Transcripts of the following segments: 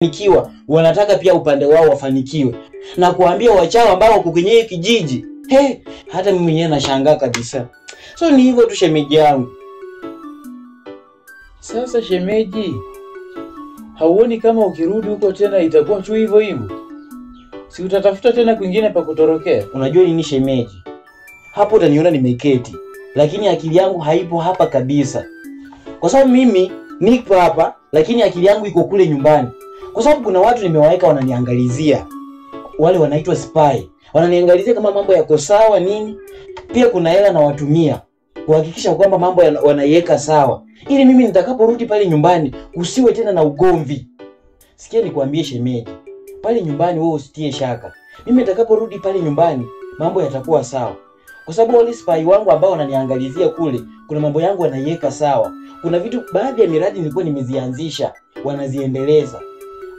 Nikiwa wanataka pia upande wao wafanikiwe na kuambia wachao ambao wako kwenye kijiji. Hata mimi mwenyewe nashangaa kabisa. So ni hivyo tu shemeji yangu. Sasa shemeji, hauoni kama ukirudi huko tena itakuwa tu hivyo hivyo? Si utatafuta tena kwingine pa kutorokea? Unajua nini shemeji? Hapo utaniona nimeketi, lakini akili yangu haipo hapa kabisa. Kwa sababu mimi niko hapa, lakini akili yangu iko kule nyumbani. Kwa sababu kuna watu nimewaeka wananiangalizia. Wale wanaitwa spy. Wananiangalizia kama mambo yako sawa nini. Pia kuna hela na watumia kuhakikisha kwamba mambo wanaiweka sawa, ili mimi nitakaporudi pale nyumbani usiwe tena na ugomvi. Sikia nikwambie shemeji, pale nyumbani wewe usitie shaka. Mimi nitakaporudi pale nyumbani mambo yatakuwa sawa. Kwa sababu wale spy wangu ambao wananiangalizia kule, kuna mambo yangu wanaiweka sawa. Kuna vitu baadhi ya miradi nilikuwa nimezianzisha, wanaziendeleza.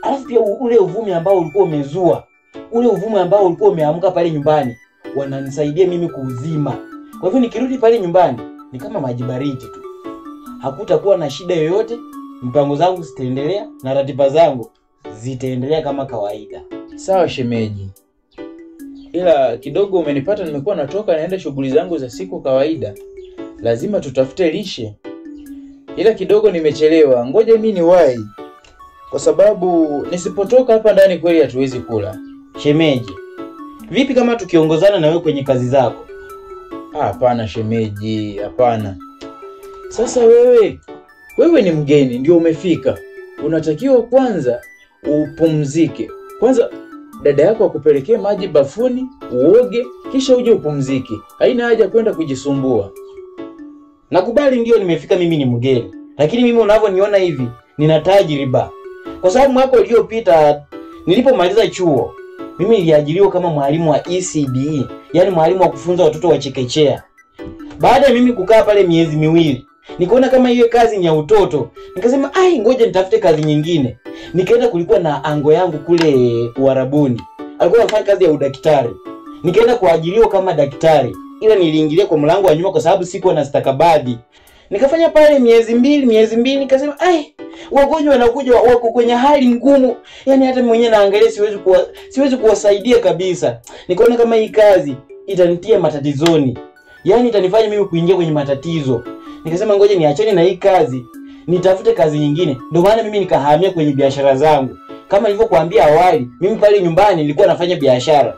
Alafu pia ule uvumi ambao ulikuwa umezua, ule uvumi ambao ulikuwa umeamka pale nyumbani, wananisaidia mimi kuuzima. Kwa hivyo nikirudi pale nyumbani ni kama maji baridi tu. Hakutakuwa na shida yoyote, mpango zangu zitaendelea na ratiba zangu zitaendelea kama kawaida. Sawa shemeji. Ila kidogo umenipata, nimekuwa natoka naenda shughuli zangu za siku kawaida. Lazima tutafute lishe. Ila kidogo nimechelewa. Ngoja mimi niwahi. Kwa sababu nisipotoka hapa ndani kweli hatuwezi kula. Shemeji, vipi kama tukiongozana na wewe kwenye kazi zako? Hapana shemeji, hapana. Sasa wewe ni mgeni ndio umefika. Unatakiwa kwanza upumzike. Kwanza dada yako akupelekee maji bafuni, uoge, kisha uje upumzike. Haina haja kwenda kujisumbua. Nakubali ndio nimefika, mimi ni mgeni. Lakini mimi unavyoniona hivi, nina tajriba. Kwa sababu mwaka uliopita nilipomaliza chuo, mimi niliajiriwa kama mwalimu wa ECDE, yani mwalimu wa kufunza watoto wa chekechea. Baada ya mimi kukaa pale miezi miwili, nikaona kama hiyo kazi ni ya utoto. Nikasema, ngoja nitafute kazi nyingine. Nikaenda, kulikuwa na ango yangu kule Uarabuni. Alikuwa anafanya kazi ya udaktari. Nikaenda kuajiriwa kama daktari. Ila niliingilia kwa mlango wa nyuma kwa sababu sikuwa na stakabadhi. Nikafanya pale miezi mbili, nikasema, wagonjwa wanakuja wako kwenye hali ngumu. Yani hata mwenyewe naangalia siwezi kuwasaidia kabisa. Nikaona kama hii kazi itanitia matatizoni. Yani itanifanya mimi kuingia kwenye matatizo. Nikasema ngoja niachane na hii kazi, nitafute kazi nyingine. Ndio maana mimi nikahamia kwenye biashara zangu. Kama nilivyokuambia awali, mimi pale nyumbani nilikuwa nafanya biashara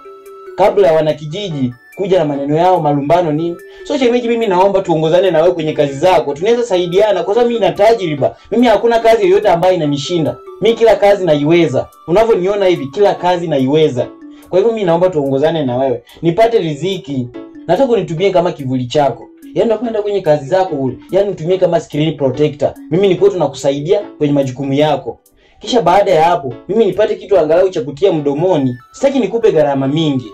kabla ya wanakijiji kuja na maneno yao malumbano nini. So shemeji, mimi naomba tuongozane na wewe kwenye kazi zako. Tunaweza saidiana kwa sababu mimi nina tajriba. Mimi hakuna kazi yoyote ambayo inanishinda. Mimi kila kazi naiweza. Unavyoniona hivi, kila kazi naiweza. Kwa hivyo mimi naomba tuongozane na wewe, nipate riziki. Nataka unitumie kama kivuli chako. Yaani unapoenda kwenye kazi zako ule, yaani nitumie kama screen protector. Mimi niko tu nakusaidia kwenye majukumu yako. Kisha baada ya hapo, mimi nipate kitu angalau cha kutia mdomoni. Sitaki nikupe gharama mingi.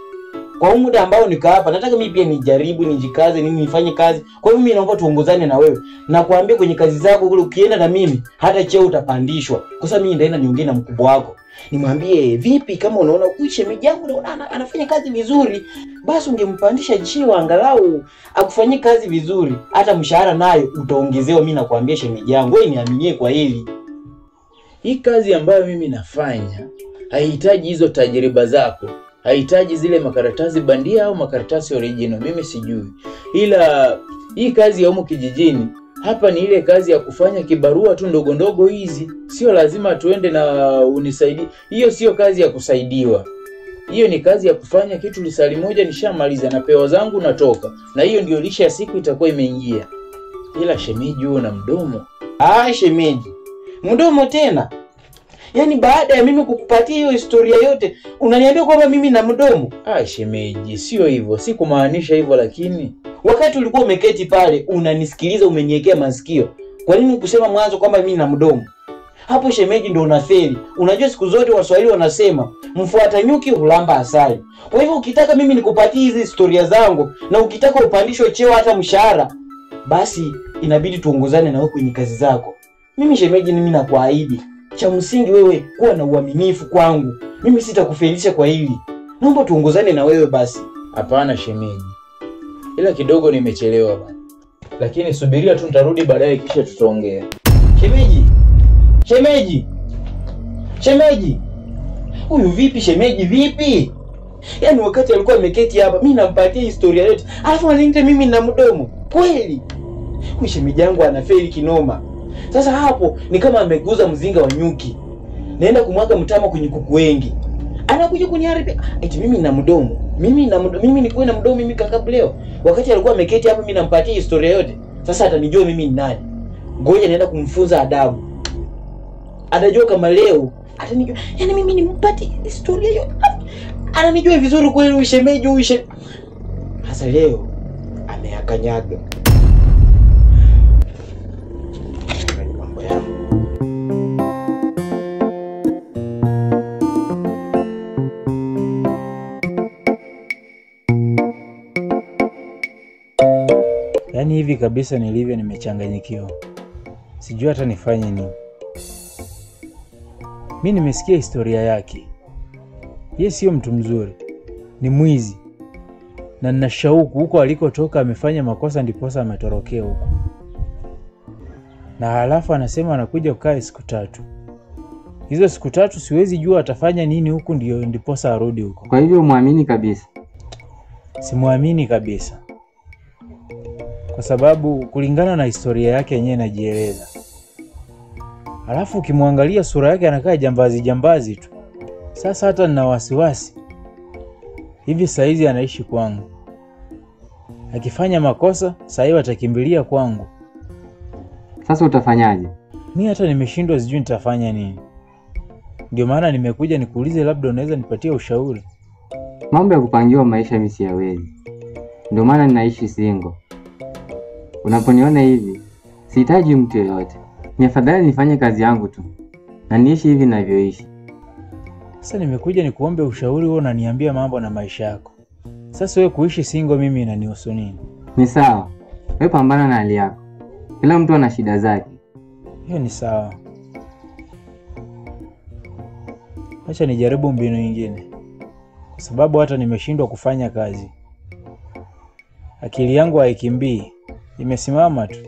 Kwa muda ambao niko hapa, nataka mimi pia nijaribu, nijikaze, nifanye kazi. Kwa hiyo mimi naomba tuongozane na wewe. Na kuambia kwenye kazi zako kule ukienda na mimi, hata cheo utapandishwa. Kwa sababu mimi ndaenda niongee na mkubwa wako. Nimwambie, vipi kama unaona huyu shemeji yangu unaona anafanya kazi vizuri, basi ungempandisha cheo angalau akufanyie kazi vizuri. Hata mshahara nayo utaongezewa. Mimi nakwambia shemeji yangu, wewe niaminie kwa hili. Hii kazi ambayo mimi nafanya haihitaji hizo tajriba zako. Haihitaji zile makaratasi bandia au makaratasi original, mimi sijui. Ila hii kazi ya humu kijijini, hapa ni ile kazi ya kufanya kibarua tu ndogo ndogo hizi. Sio lazima tuende na unisaidie. Hiyo sio kazi ya kusaidiwa. Hiyo ni kazi ya kufanya kitu lisali moja nishamaliza na pewa zangu natoka. Na hiyo ndio lisha ya siku itakuwa imeingia. Ila shemeji wewe na mdomo. Shemeji, mdomo tena? Yaani baada ya mimi kukupatia hiyo historia yote, unaniambia kwamba mimi na mdomo? Shemeji, sio hivyo. Si kumaanisha hivyo, lakini wakati ulikuwa umeketi pale unanisikiliza, umeniwekea masikio. Kwa nini kusema mwanzo kwamba mimi na mdomo? Hapo shemeji ndio unafeli. Unajua siku zote Waswahili wanasema mfuata nyuki hulamba asali. Kwa hivyo ukitaka mimi nikupatie hizi historia zangu na ukitaka upandishwe cheo hata mshahara, basi inabidi tuongozane na wewe kwenye kazi zako. Mimi shemeji, mimi nakuahidi, cha msingi wewe kuwa na uaminifu kwangu. Mimi sitakufelisha kwa hili. Naomba tuongozane na wewe basi. Hapana shemeji. Ila kidogo nimechelewa bana. Lakini subiria tu, nitarudi baadaye kisha tutaongea. Shemeji, Shemeji. Huyu vipi shemeji vipi? Yaani wakati alikuwa ameketi hapa mimi nampatia historia yote. Alafu ananiita mimi na mdomo. Kweli? Huyu shemeji yangu anafeli kinoma. Sasa hapo ni kama ameguza mzinga wa nyuki. Naenda kumwaga mtama kwenye kuku wengi. Anakuja kuniharibia. Eti mimi na mdomo. Mimi nikuwe na mdomo mimi kaka leo. Wakati alikuwa ameketi hapa mimi nampatia historia yote. Sasa atanijua mimi ni nani. Ngoja naenda kumfunza adabu. Atajua kama leo atanijua. Yaani mimi nimpatie historia yote. Ananijua vizuri kweli huyu shemeji. Sasa leo ameakanyaga. Mambo yangu. Yaani hivi kabisa nilivyo nimechanganyikiwa. Sijui hata nifanye nini. Mimi nimesikia historia yake. Yeye sio mtu mzuri. Ni mwizi. Na nina shauku huko alikotoka amefanya makosa ndiposa ametorokea huko. Na halafu anasema anakuja kukaa siku 3. Hizo siku 3 siwezi jua atafanya nini huku ndiposa arudi huko. Kwa hivyo muamini kabisa? Simuamini kabisa. Kwa sababu kulingana na historia yake yenyewe inajieleza. Halafu ukimwangalia sura yake anakaa jambazi tu. Sasa hata nina wasiwasi. Hivi saizi anaishi kwangu. Akifanya makosa, sasa atakimbilia kwangu. Sasa utafanyaje? Mimi hata nimeshindwa sijui nitafanya nini. Ndio maana nimekuja nikuulize labda unaweza nipatie ushauri. Mambo ya kupangiwa maisha mimi siyawezi. Ndio maana ninaishi single. Unaponiona hivi, sihitaji mtu yeyote. Ni afadhali nifanye kazi yangu tu. Na niishi hivi ninavyoishi. Sasa nimekuja nikuombe ushauri wewe unaniambia mambo na maisha yako. Sasa wewe kuishi single mimi inanihusu nini? Ni sawa. Wewe pambana na hali yako. Kila mtu ana shida zake. Hiyo ni sawa. Acha nijaribu mbinu nyingine. Kwa sababu hata nimeshindwa kufanya kazi. Akili yangu haikimbii. Imesimama tu.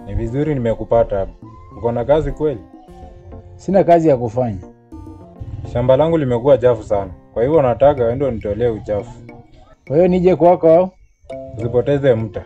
Ni vizuri nimekupata hapa. Uko na kazi kweli? Sina kazi ya kufanya. Shamba langu limekuwa chafu sana. Kwa hivyo nataka uende unitolee uchafu. Kwa hiyo nije kwako au? Usipoteze muda.